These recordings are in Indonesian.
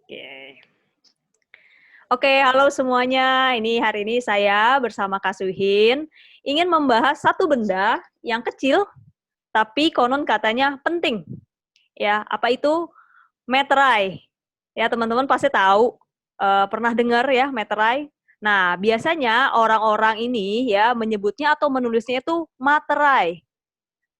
Oke. Oke, halo semuanya. Hari ini saya bersama Kak Suhin ingin membahas satu benda yang kecil tapi konon katanya penting. Ya, apa itu? Meterai. Ya, teman-teman pasti tahu, pernah dengar ya meterai. Nah, biasanya orang-orang ini ya menyebutnya atau menulisnya itu materai.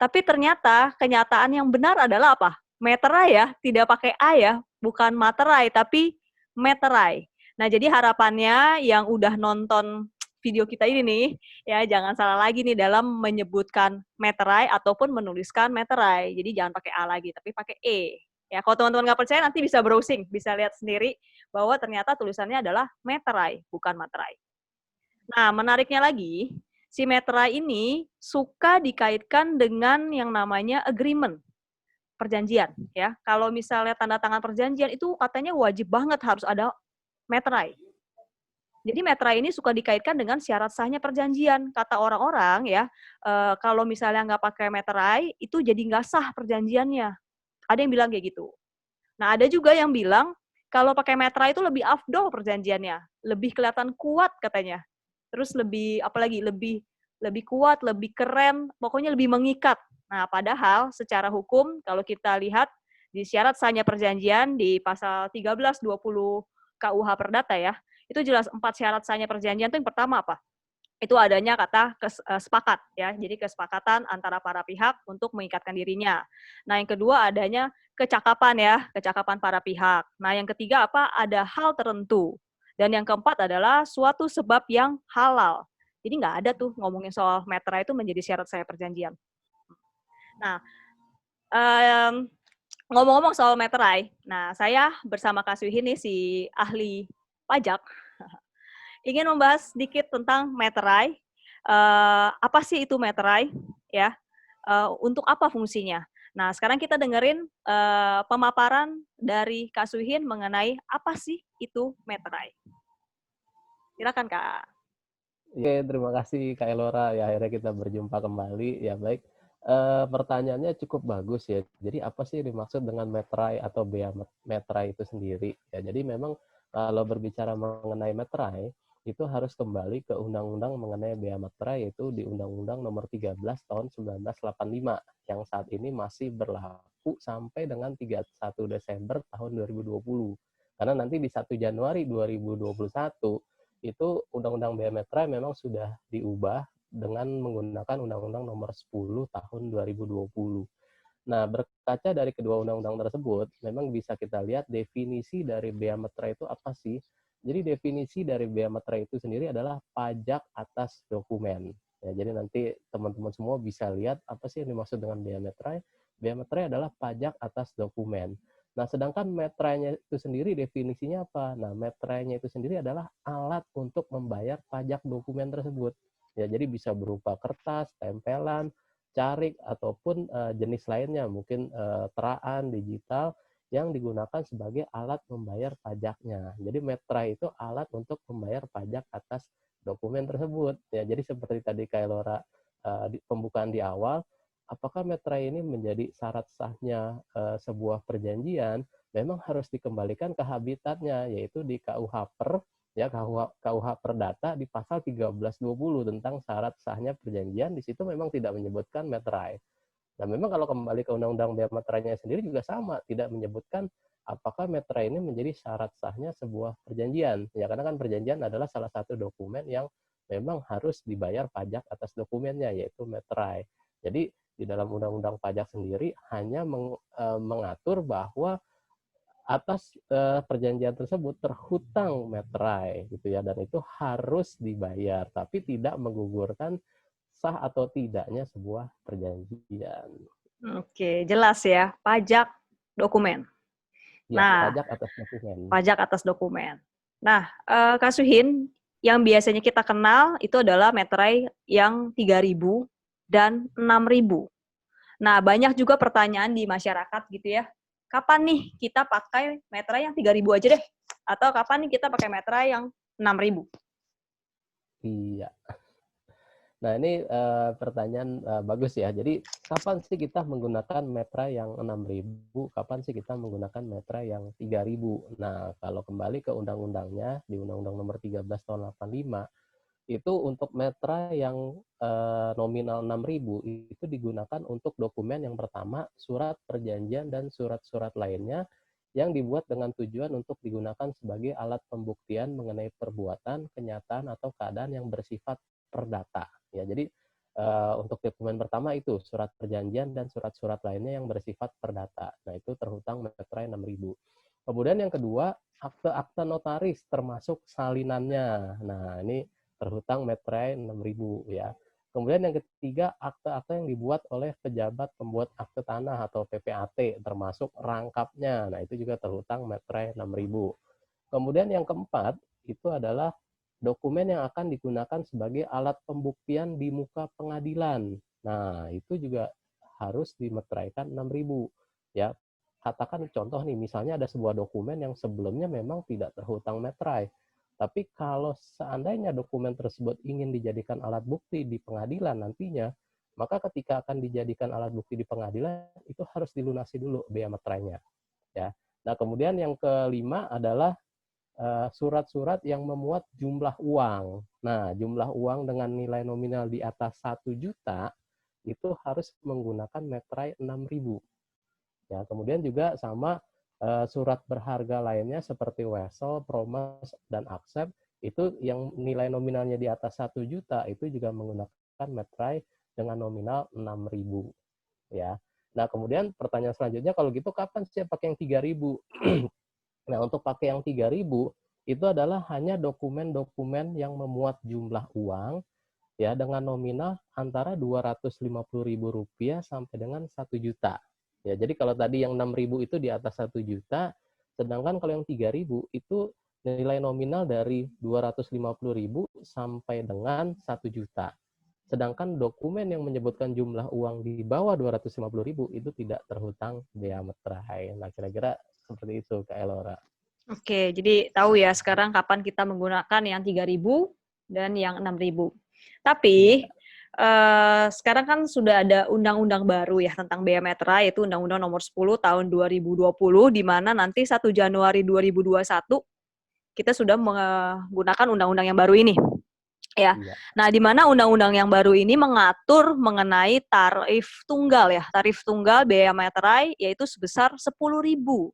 Tapi ternyata kenyataan yang benar adalah apa? Meterai ya, tidak pakai A ya, bukan materai tapi meterai. Nah, jadi harapannya yang udah nonton video kita ini nih, ya jangan salah lagi nih dalam menyebutkan meterai ataupun menuliskan meterai. Jadi jangan pakai A lagi, tapi pakai E. Ya, kalau teman-teman nggak percaya nanti bisa browsing, bisa lihat sendiri bahwa ternyata tulisannya adalah meterai, bukan materai. Nah, menariknya lagi, si meterai ini suka dikaitkan dengan yang namanya agreement, perjanjian ya. Kalau misalnya tanda tangan perjanjian itu katanya wajib banget harus ada meterai. Jadi meterai ini suka dikaitkan dengan syarat sahnya perjanjian. Kata orang-orang ya, kalau misalnya nggak pakai meterai, itu jadi nggak sah perjanjiannya. Ada yang bilang kayak gitu. Nah, ada juga yang bilang kalau pakai meterai itu lebih afdol perjanjiannya, lebih kelihatan kuat katanya. Terus lebih apalagi lebih lebih kuat, lebih keren, pokoknya lebih mengikat. Nah, padahal secara hukum kalau kita lihat di syarat sahnya perjanjian di pasal 13, 20 KUH Perdata ya, itu jelas 4 syarat sahnya perjanjian itu yang pertama apa? Itu adanya kata sepakat ya. Jadi kesepakatan antara para pihak untuk mengikatkan dirinya. Nah, yang kedua adanya kecakapan ya, kecakapan para pihak. Nah, yang ketiga apa? Ada hal tertentu. Dan yang keempat adalah suatu sebab yang halal. Jadi nggak ada tuh ngomongin soal meterai itu menjadi syarat saya perjanjian. Nah, um, ngomong-ngomong soal meterai, nah saya bersama Kak Suhi nih si ahli pajak ingin membahas sedikit tentang meterai. Apa sih itu meterai? Ya, untuk apa fungsinya? Nah, sekarang kita dengerin pemaparan dari Kak Suhin mengenai apa sih itu meterai. Silakan Kak. Oke, terima kasih Kak Elora. Ya, akhirnya kita berjumpa kembali. Ya, baik. Pertanyaannya cukup bagus ya. Jadi apa sih dimaksud dengan meterai atau bea meterai itu sendiri? Ya, jadi memang kalau berbicara mengenai meterai, itu harus kembali ke undang-undang mengenai bea meterai, yaitu di Undang-Undang Nomor 13 Tahun 1985 yang saat ini masih berlaku sampai dengan 31 Desember tahun 2020. Karena nanti di 1 Januari 2021 itu Undang-Undang Bea Meterai memang sudah diubah dengan menggunakan Undang-Undang Nomor 10 Tahun 2020. Nah, berkaca dari kedua undang-undang tersebut, memang bisa kita lihat definisi dari bea meterai itu apa sih? Jadi definisi dari bea meterai itu sendiri adalah pajak atas dokumen. Ya, jadi nanti teman-teman semua bisa lihat apa sih yang dimaksud dengan bea meterai. Bea meterai adalah pajak atas dokumen. Nah, sedangkan meterainya itu sendiri definisinya apa? Nah, meterainya itu sendiri adalah alat untuk membayar pajak dokumen tersebut. Ya, jadi bisa berupa kertas, tempelan, carik ataupun jenis lainnya, mungkin teraan digital yang digunakan sebagai alat membayar pajaknya. Jadi meterai itu alat untuk membayar pajak atas dokumen tersebut. Ya, jadi seperti tadi Kailora pembukaan di awal, apakah meterai ini menjadi syarat sahnya sebuah perjanjian? Memang harus dikembalikan ke habitatnya, yaitu di KUH Per ya KUH Perdata di pasal 1320 tentang syarat sahnya perjanjian. Di situ memang tidak menyebutkan meterai. Nah, memang kalau kembali ke Undang-Undang Bea Meterainya sendiri juga sama, tidak menyebutkan apakah meterai ini menjadi syarat sahnya sebuah perjanjian. Ya, karena kan perjanjian adalah salah satu dokumen yang memang harus dibayar pajak atas dokumennya, yaitu meterai. Jadi di dalam Undang-Undang Pajak sendiri hanya mengatur bahwa atas perjanjian tersebut terhutang meterai gitu ya, dan itu harus dibayar tapi tidak menggugurkan sah atau tidaknya sebuah perjanjian. Oke, jelas ya, pajak dokumen. Ya, Nah, pajak atas dokumen. pajak atas dokumen. Nah, Kak Suhin, yang biasanya kita kenal itu adalah meterai yang 3.000 dan 6.000. Nah, banyak juga pertanyaan di masyarakat gitu ya. Kapan nih kita pakai meterai yang 3.000 aja deh? Atau kapan nih kita pakai meterai yang 6.000? Iya. Nah, ini pertanyaan bagus ya. Jadi, kapan sih kita menggunakan metra yang 6.000? Kapan sih kita menggunakan metra yang 3.000? Nah, kalau kembali ke undang-undangnya, di Undang-Undang Nomor 13 Tahun 85, itu untuk metra yang nominal 6.000 itu digunakan untuk dokumen yang pertama, surat perjanjian dan surat-surat lainnya yang dibuat dengan tujuan untuk digunakan sebagai alat pembuktian mengenai perbuatan, kenyataan, atau keadaan yang bersifat perdata. Ya, jadi untuk dokumen pertama itu surat perjanjian dan surat-surat lainnya yang bersifat perdata. Nah, itu terhutang metra 6.000. Kemudian yang kedua, akte-akte notaris termasuk salinannya. Nah, ini terhutang metra 6.000 ya. Kemudian yang ketiga, akte-akte yang dibuat oleh pejabat pembuat akte tanah atau PPAT, termasuk rangkapnya. Nah, itu juga terhutang metra 6.000. Kemudian yang keempat, itu adalah dokumen yang akan digunakan sebagai alat pembuktian di muka pengadilan. Nah, itu juga harus dimeteraikan 6.000. Ya, katakan contoh nih, misalnya ada sebuah dokumen yang sebelumnya memang tidak terhutang meterai. Tapi kalau seandainya dokumen tersebut ingin dijadikan alat bukti di pengadilan nantinya, maka ketika akan dijadikan alat bukti di pengadilan, itu harus dilunasi dulu bea meterainya. Ya. Nah, kemudian yang kelima adalah surat-surat yang memuat jumlah uang. Nah, jumlah uang dengan nilai nominal di atas 1 juta itu harus menggunakan meterai 6.000. Ya, kemudian juga sama surat berharga lainnya seperti wesel, promes, dan aksep itu yang nilai nominalnya di atas 1 juta itu juga menggunakan meterai dengan nominal 6.000 ya. Nah, kemudian pertanyaan selanjutnya, kalau gitu kapan sih pakai yang 3.000? Nah, untuk pakai yang 3.000 itu adalah hanya dokumen-dokumen yang memuat jumlah uang ya dengan nominal antara Rp250.000 sampai dengan 1 juta. Ya, jadi kalau tadi yang 6.000 itu di atas 1 juta, sedangkan kalau yang 3.000 itu nilai nominal dari 250.000 sampai dengan 1 juta. Sedangkan dokumen yang menyebutkan jumlah uang di bawah 250.000 itu tidak terhutang bea meterai. Nah, kira-kira seperti itu, Kak Elora. Oke, jadi tahu ya sekarang kapan kita menggunakan yang 3.000 dan yang 6.000. Tapi Iya. sekarang kan sudah ada undang-undang baru ya tentang bea meterai, yaitu Undang-Undang Nomor 10 Tahun 2020, di mana nanti 1 Januari 2021 kita sudah menggunakan undang-undang yang baru ini. Ya. Iya. Nah, di mana undang-undang yang baru ini mengatur mengenai tarif tunggal ya, tarif tunggal bea meterai yaitu sebesar 10.000.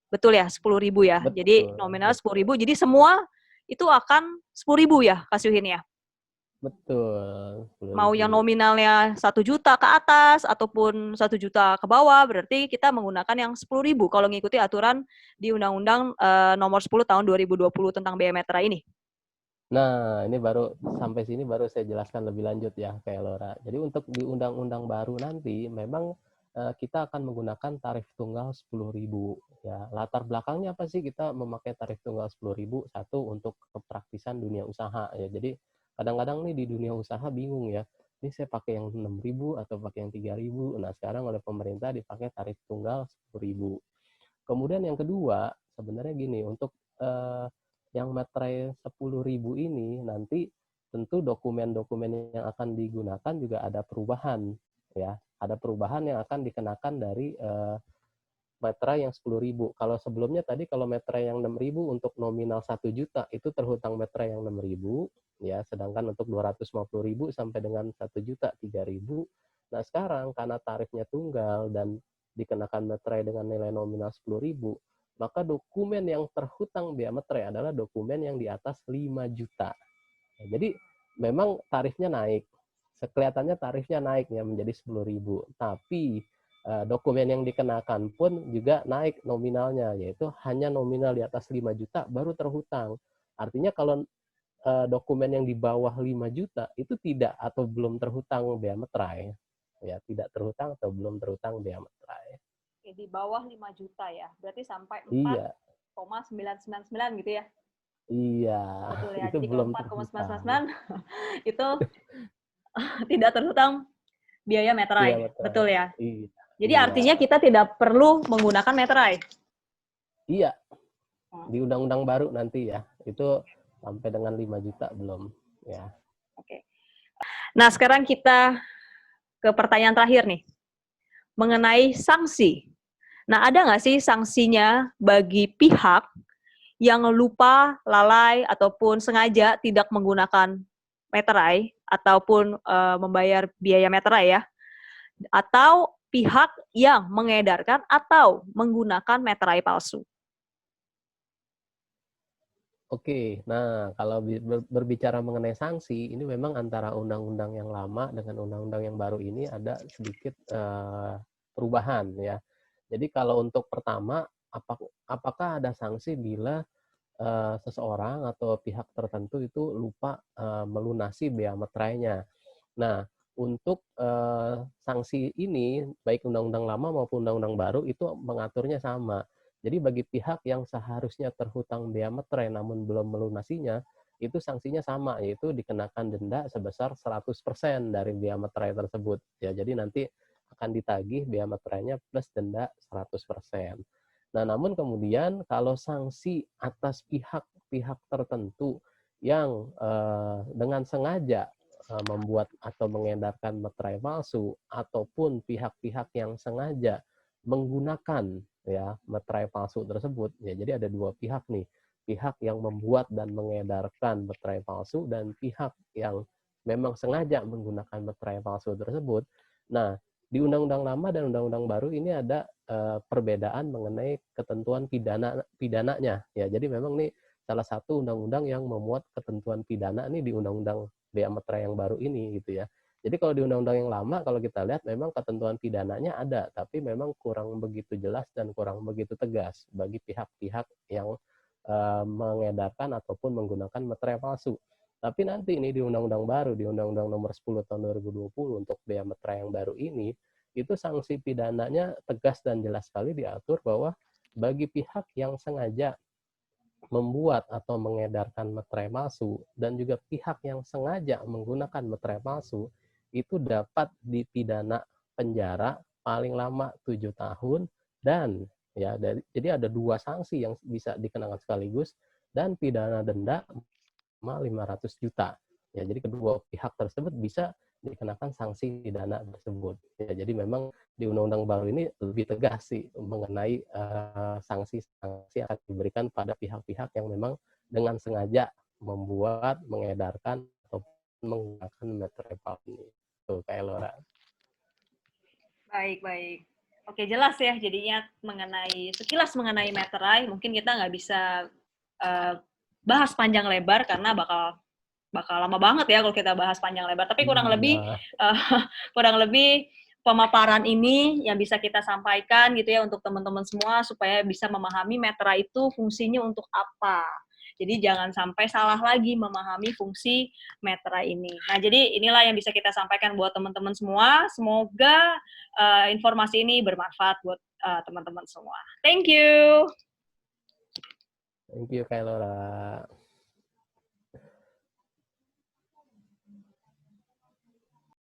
Betul ya, 10.000 ya. Jadi Betul, nominal 10.000. betul. Jadi semua itu akan 10.000 ya, Kak Syuhin ya. Betul, Mau yang 10.000. nominalnya 1 juta ke atas ataupun 1 juta ke bawah, berarti kita menggunakan yang 10.000 kalau mengikuti aturan di Undang-Undang Nomor 10 Tahun 2020 tentang bea meterai ini. Nah, ini baru sampai sini baru saya jelaskan lebih lanjut ya, Kak Elora. Jadi untuk di undang-undang baru nanti memang kita akan menggunakan tarif tunggal 10.000 ya. Latar belakangnya apa sih kita memakai tarif tunggal 10.000? Satu, untuk kepraktisan dunia usaha ya. Jadi kadang-kadang nih di dunia usaha bingung ya. Ini saya pakai yang 6.000 atau pakai yang 3.000. Nah, sekarang oleh pemerintah dipakai tarif tunggal 10.000. Kemudian yang kedua, sebenarnya gini, untuk yang materai 10.000 ini nanti tentu dokumen-dokumen yang akan digunakan juga ada perubahan ya. Ada perubahan yang akan dikenakan dari meterai yang 10.000. Kalau sebelumnya tadi kalau meterai yang 6.000 untuk nominal 1 juta itu terhutang meterai yang 6.000 ya, sedangkan untuk 250.000 sampai dengan 1 juta 3.000. Nah, sekarang karena tarifnya tunggal dan dikenakan meterai dengan nilai nominal 10.000, maka dokumen yang terhutang bea meterai adalah dokumen yang di atas 5 juta. Nah, jadi memang tarifnya naik. Kelihatannya tarifnya naik ya menjadi 10.000. Tapi dokumen yang dikenakan pun juga naik nominalnya, yaitu hanya nominal di atas 5 juta baru terhutang. Artinya kalau dokumen yang di bawah 5 juta itu tidak atau belum terhutang bea meterai. Ya, tidak terhutang atau belum terhutang bea meterai. Oke, di bawah 5 juta ya. Berarti sampai Iya, 4,999 gitu ya. iya, Betul ya. itu Jadi kalau belum terhutang 4,999 itu tidak terhutang biaya bea meterai. meterai. Betul ya. Iya, Jadi iya, artinya kita tidak perlu menggunakan meterai. iya. Hmm, Di undang-undang baru nanti ya, itu sampai dengan 5 juta belum ya. Oke. Nah, sekarang kita ke pertanyaan terakhir nih, mengenai sanksi. Nah, ada nggak sih sanksinya bagi pihak yang lupa, lalai, ataupun sengaja tidak menggunakan meterai, ataupun membayar biaya meterai ya, atau pihak yang mengedarkan atau menggunakan meterai palsu? Oke, nah kalau berbicara mengenai sanksi, ini memang antara undang-undang yang lama dengan undang-undang yang baru ini ada sedikit perubahan ya. Jadi kalau untuk pertama, apakah ada sanksi bila seseorang atau pihak tertentu itu lupa melunasi bea materainya? Nah, untuk sanksi ini, baik undang-undang lama maupun undang-undang baru itu mengaturnya sama. Jadi bagi pihak yang seharusnya terhutang bea materai namun belum melunasinya, itu sanksinya sama, yaitu dikenakan denda sebesar 100% dari bea materai tersebut. Ya, jadi nanti akan ditagih bea materainya plus denda 100%. Nah, namun kemudian kalau sanksi atas pihak-pihak tertentu yang dengan sengaja membuat atau mengedarkan materai palsu ataupun pihak-pihak yang sengaja menggunakan ya materai palsu tersebut ya, jadi ada dua pihak nih, pihak yang membuat dan mengedarkan materai palsu dan pihak yang memang sengaja menggunakan materai palsu tersebut. Nah, di undang-undang lama dan undang-undang baru ini ada perbedaan mengenai ketentuan pidananya ya, jadi memang nih salah satu undang-undang yang memuat ketentuan pidana nih di undang-undang bea materai yang baru ini gitu ya. Jadi kalau di undang-undang yang lama kalau kita lihat memang ketentuan pidananya ada, tapi memang kurang begitu jelas dan kurang begitu tegas bagi pihak-pihak yang mengedarkan ataupun menggunakan materai palsu. Tapi nanti ini di undang-undang baru, di Undang-Undang Nomor 10 Tahun 2020 untuk bea materai yang baru ini, itu sanksi pidananya tegas dan jelas sekali diatur bahwa bagi pihak yang sengaja membuat atau mengedarkan materai palsu dan juga pihak yang sengaja menggunakan materai palsu itu dapat dipidana penjara paling lama 7 tahun dan ya jadi ada dua sanksi yang bisa dikenakan sekaligus dan pidana denda 500 juta. Ya, jadi kedua pihak tersebut bisa dikenakan sanksi pidana tersebut. Ya, jadi memang di undang-undang baru ini lebih tegas sih mengenai sanksi-sanksi yang akan diberikan pada pihak-pihak yang memang dengan sengaja membuat, mengedarkan atau menggunakan materai palsu ini. Tuh, kayak Laura. Baik, baik. Oke, jelas ya jadinya sekilas mengenai meterai, mungkin kita nggak bisa uh, bahas panjang lebar karena bakal lama banget ya kalau kita bahas panjang lebar. Tapi uh, kurang lebih pemaparan ini yang bisa kita sampaikan gitu ya untuk teman-teman semua supaya bisa memahami meterai itu fungsinya untuk apa. Jadi jangan sampai salah lagi memahami fungsi meterai ini. Nah, jadi inilah yang bisa kita sampaikan buat teman-teman semua. Semoga informasi ini bermanfaat buat teman-teman semua. Thank you. Thank you, Kak Laura.